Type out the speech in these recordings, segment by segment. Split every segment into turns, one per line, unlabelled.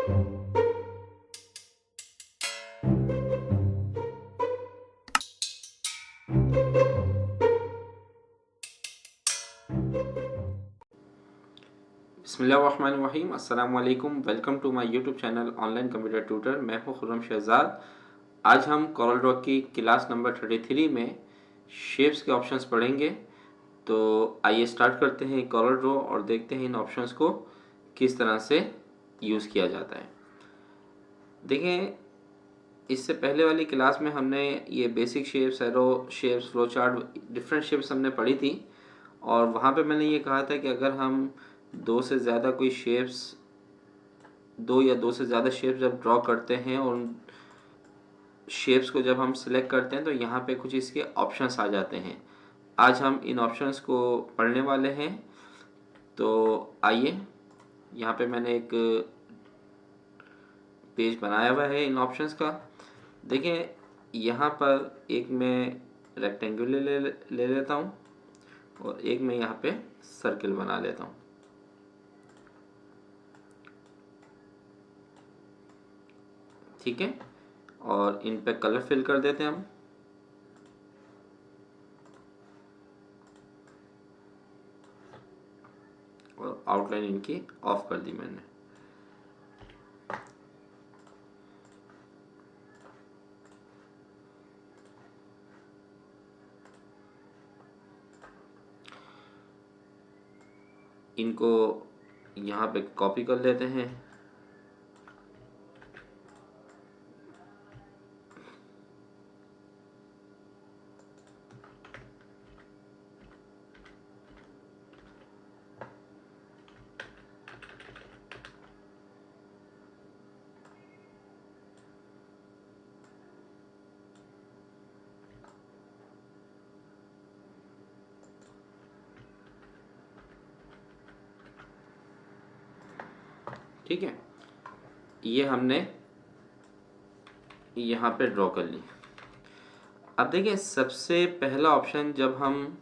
बिस्मिल्लाहिर्रहमानिर्रहीम, अस्सलाम वालेकुम। Welcome to my YouTube channel online computer tutor. मैं हूं खुर्रम शहजाद। आज हम कोरल ड्रॉ की क्लास नंबर 33 में शेप्स के ऑप्शंस पढ़ेंगे। तो आइए स्टार्ट करते हैं कोरल ड्रॉ और देखते हैं इन ऑप्शंस को किस तरह से यूज़ किया जाता है। देखें, इससे पहले वाली क्लास में हमने ये basic shapes, arrow shapes, flow chart, different shapes हमने पढ़ी थी और वहाँ पे मैंने ये कहा था कि अगर हम दो से ज़्यादा कोई शेप्स, दो या दो से ज़्यादा शेप्स जब ड्रॉ करते हैं और उन शेप्स को जब हम सिलेक्ट करते हैं तो यहाँ पे कुछ इसके ऑप्शंस आ जाते हैं। आज हम इन ऑप्शंस को पढ़ने वाले हैं। तो आइए, यहाँ पे मैंने एक पेज बनाया हुआ है इन ऑप्शंस का। देखें, यहाँ पर एक मैं रेक्टेंगुलर ले लेता हूँ और एक मैं यहाँ पे सर्किल बना लेता हूँ। ठीक है, और इन पे कलर फिल कर देते हैं हम। और आउटलाइन इनकी ऑफ कर दी मैंने। इनको यहाँ पे कॉपी कर लेते हैं। ठीक है, ये हमने यहाँ पे ड्रॉ कर ली। अब देखिए, सबसे पहला ऑप्शन, जब हम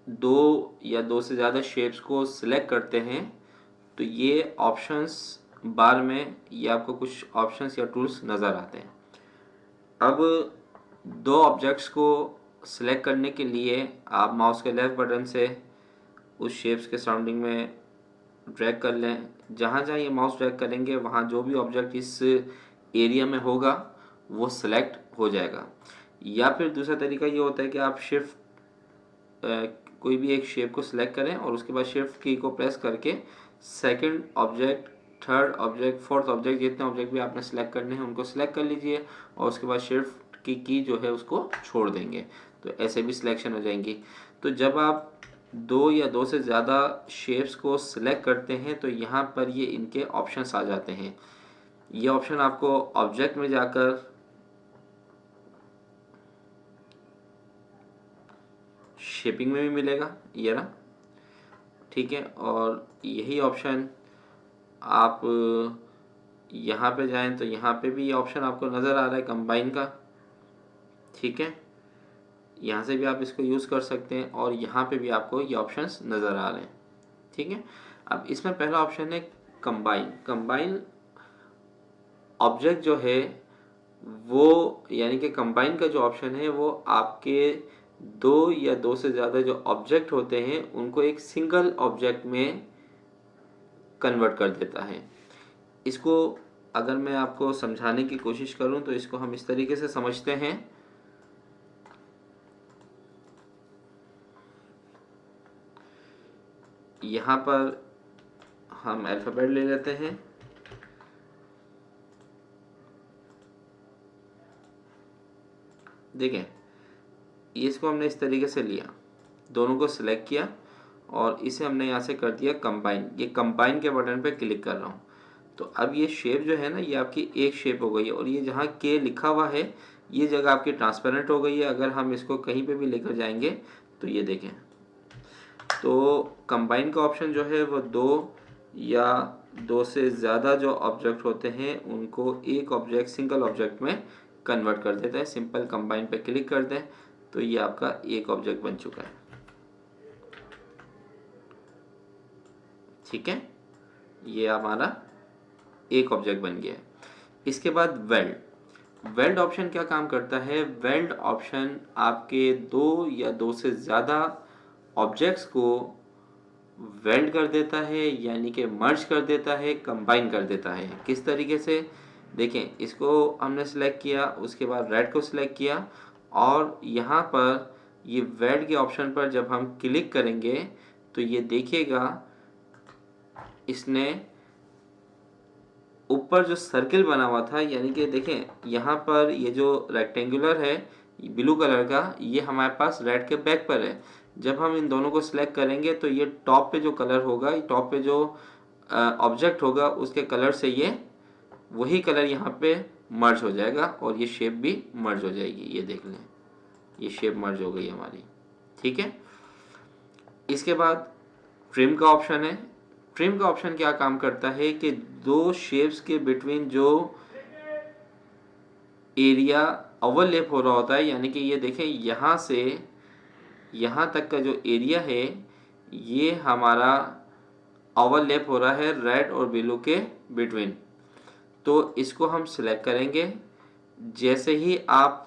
दो या दो से ज़्यादा शेप्स को सिलेक्ट करते हैं तो ये ऑप्शंस बार में ये आपको कुछ ऑप्शंस या टूल्स नज़र आते हैं। अब दो ऑब्जेक्ट्स को सिलेक्ट करने के लिए आप माउस के लेफ़्ट बटन से उस शेप्स के सराउंडिंग में ड्रैग कर लें। जहाँ जहाँ ये माउस ड्रैग करेंगे वहाँ जो भी ऑब्जेक्ट इस एरिया में होगा वो सिलेक्ट हो जाएगा। या फिर दूसरा तरीका ये होता है कि आप शिफ्ट कोई भी एक शेप को सिलेक्ट करें और उसके बाद शिफ्ट की को प्रेस करके second object, third object, fourth object, जितने ऑब्जेक्ट भी आपने सिलेक्ट करने हैं उनको सिलेक्ट कर लीजिए और उसके बाद शिफ्ट की जो है उसको छोड़ देंगे, तो ऐसे भी सिलेक्शन हो जाएंगी। तो जब आप दो या दो से ज़्यादा शेप्स को सिलेक्ट करते हैं तो यहाँ पर ये इनके ऑप्शंस आ जाते हैं। ये ऑप्शन आपको ऑब्जेक्ट में जाकर शेपिंग में भी मिलेगा, ये रहा। ठीक है, और यही ऑप्शन आप यहाँ पे जाएं तो यहाँ पे भी ये ऑप्शन आपको नज़र आ रहा है कंबाइन का। ठीक है, यहाँ से भी आप इसको यूज़ कर सकते हैं और यहाँ पे भी आपको ये ऑप्शंस नज़र आ रहे हैं। ठीक है, अब इसमें पहला ऑप्शन है कंबाइन। कंबाइन ऑब्जेक्ट जो है वो, यानी कि कंबाइन का जो ऑप्शन है वो आपके दो या दो से ज़्यादा जो ऑब्जेक्ट होते हैं उनको एक सिंगल ऑब्जेक्ट में कन्वर्ट कर देता है। इसको अगर मैं आपको समझाने की कोशिश करूं तो इसको हम इस तरीके से समझते हैं। यहाँ पर हम अल्फ़ाबेट ले लेते हैं। देखें, इसको हमने इस तरीके से लिया, दोनों को सिलेक्ट किया और इसे हमने यहाँ से कर दिया कंबाइन। ये कंबाइन के बटन पे क्लिक कर रहा हूँ तो अब ये शेप जो है ना, ये आपकी एक शेप हो गई है और ये जहाँ के लिखा हुआ है ये जगह आपकी ट्रांसपेरेंट हो गई है। अगर हम इसको कहीं पे भी लेकर जाएंगे तो ये देखें, तो कंबाइन का ऑप्शन जो है वो दो या दो से ज़्यादा जो ऑब्जेक्ट होते हैं उनको एक ऑब्जेक्ट, सिंगल ऑब्जेक्ट में कन्वर्ट कर देता है। सिंपल कंबाइन पे क्लिक कर दें तो ये आपका एक ऑब्जेक्ट बन चुका है। ठीक है, ये हमारा एक ऑब्जेक्ट बन गया है। इसके बाद वेल्ड ऑप्शन क्या काम करता है? वेल्ड ऑप्शन आपके दो या दो से ज़्यादा ऑब्जेक्ट्स को वेल्ड कर देता है, यानी कि मर्ज कर देता है, कंबाइन कर देता है। किस तरीके से? देखें, इसको हमने सेलेक्ट किया, उसके बाद रेड को सिलेक्ट किया, और यहाँ पर ये वेल्ड के ऑप्शन पर जब हम क्लिक करेंगे तो ये देखिएगा इसने ऊपर जो सर्किल बना हुआ था, यानी कि देखें यहाँ पर ये जो रेक्टेंगुलर है ब्लू कलर का, ये हमारे पास रेड के बैक पर है। जब हम इन दोनों को सिलेक्ट करेंगे तो ये टॉप पे जो कलर होगा, टॉप पे जो ऑब्जेक्ट होगा उसके कलर से ये वही कलर यहाँ पे मर्ज हो जाएगा और ये शेप भी मर्ज हो जाएगी। ये देख लें, ये शेप मर्ज हो गई हमारी। ठीक है। इसके बाद ट्रिम का ऑप्शन है। ट्रिम का ऑप्शन क्या काम करता है कि दो शेप्स के बिटवीन जो एरिया ओवरलैप हो रहा होता है, यानी कि ये देखें यहाँ से यहाँ तक का जो एरिया है ये हमारा ओवरलैप हो रहा है रेड और ब्लू के बिटवीन। तो इसको हम सिलेक्ट करेंगे। जैसे ही आप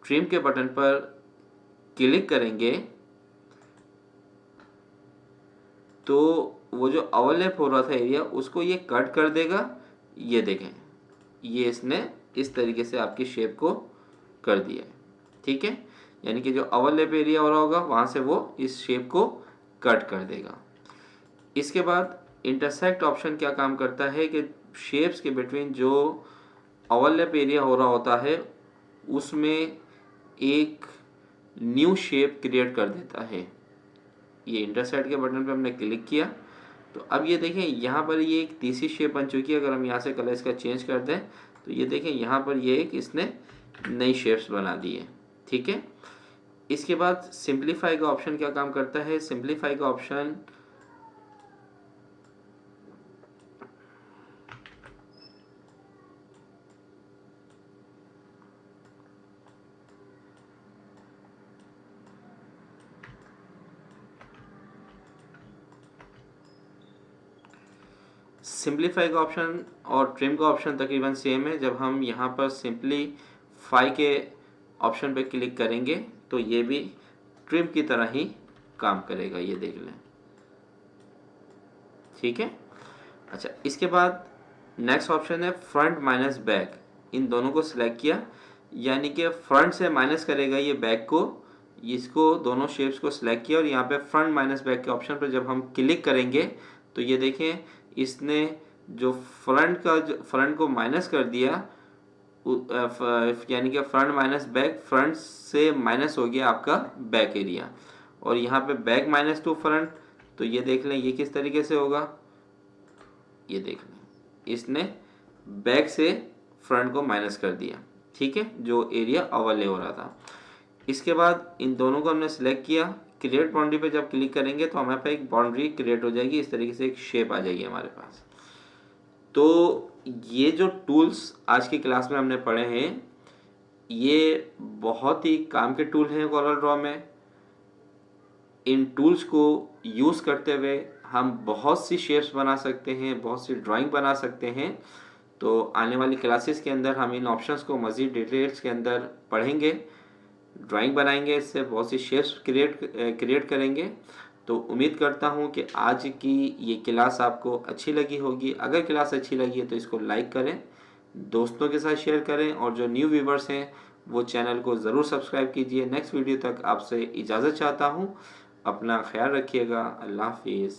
ट्रिम के बटन पर क्लिक करेंगे तो वो जो ओवरलैप हो रहा था एरिया उसको ये कट कर देगा। ये देखें, ये इसने इस तरीके से आपकी शेप को कर दिया है। ठीक है, यानी कि जो ओवरलैप एरिया हो रहा होगा वहाँ से वो इस शेप को कट कर देगा। इसके बाद इंटरसेक्ट ऑप्शन क्या काम करता है कि शेप्स के बिटवीन जो ओवरलैप एरिया हो रहा होता है उसमें एक न्यू शेप क्रिएट कर देता है। ये इंटरसेक्ट के बटन पे हमने क्लिक किया तो अब ये देखें यहाँ पर ये एक तीसरी शेप बन चुकी है। अगर हम यहाँ से कलर इसका चेंज कर दें तो ये देखें यहाँ पर ये एक इसने नई शेप्स बना दी है। ठीक है। इसके बाद सिंप्लीफाई का ऑप्शन क्या काम करता है? सिंप्लीफाई का ऑप्शन सिंप्लीफाई का ऑप्शन और ट्रिम का ऑप्शन तकरीबन सेम है। जब हम यहाँ पर सिंप्लीफाई के ऑप्शन पे क्लिक करेंगे तो ये भी ट्रिम की तरह ही काम करेगा। ये देख लें। ठीक है। अच्छा, इसके बाद नेक्स्ट ऑप्शन है फ्रंट माइनस बैक। इन दोनों को सिलेक्ट किया, यानी कि फ्रंट से माइनस करेगा ये बैक को। इसको दोनों शेप्स को सिलेक्ट किया और यहाँ पे फ्रंट माइनस बैक के ऑप्शन पर जब हम क्लिक करेंगे तो ये देखें इसने जो फ्रंट को माइनस कर दिया, यानी कि फ्रंट माइनस बैक, फ्रंट से माइनस हो गया आपका बैक एरिया। और यहाँ पे बैक माइनस टू फ्रंट, तो ये देख लें ये किस तरीके से होगा। ये देख लें इसने बैक से फ्रंट को माइनस कर दिया। ठीक है, जो एरिया ओवरले हो रहा था। इसके बाद इन दोनों को हमने सिलेक्ट किया। क्रिएट बाउंड्री पे जब क्लिक करेंगे तो हमारे पास एक बाउंड्री क्रिएट हो जाएगी। इस तरीके से एक शेप आ जाएगी हमारे पास। तो ये जो टूल्स आज की क्लास में हमने पढ़े हैं ये बहुत ही काम के टूल हैं कोरल ड्रॉ में। इन टूल्स को यूज़ करते हुए हम बहुत सी शेप्स बना सकते हैं, बहुत सी ड्राइंग बना सकते हैं। तो आने वाली क्लासेस के अंदर हम इन ऑप्शंस को मज़ीद डिटेल्स के अंदर पढ़ेंगे, ड्राइंग बनाएंगे, इससे बहुत सी शेप्स क्रिएट करेंगे। तो उम्मीद करता हूँ कि आज की ये क्लास आपको अच्छी लगी होगी। अगर क्लास अच्छी लगी है तो इसको लाइक करें, दोस्तों के साथ शेयर करें, और जो न्यू व्यूवर्स हैं वो चैनल को ज़रूर सब्सक्राइब कीजिए। नेक्स्ट वीडियो तक आपसे इजाज़त चाहता हूँ। अपना ख्याल रखिएगा। अल्लाह हाफिज़।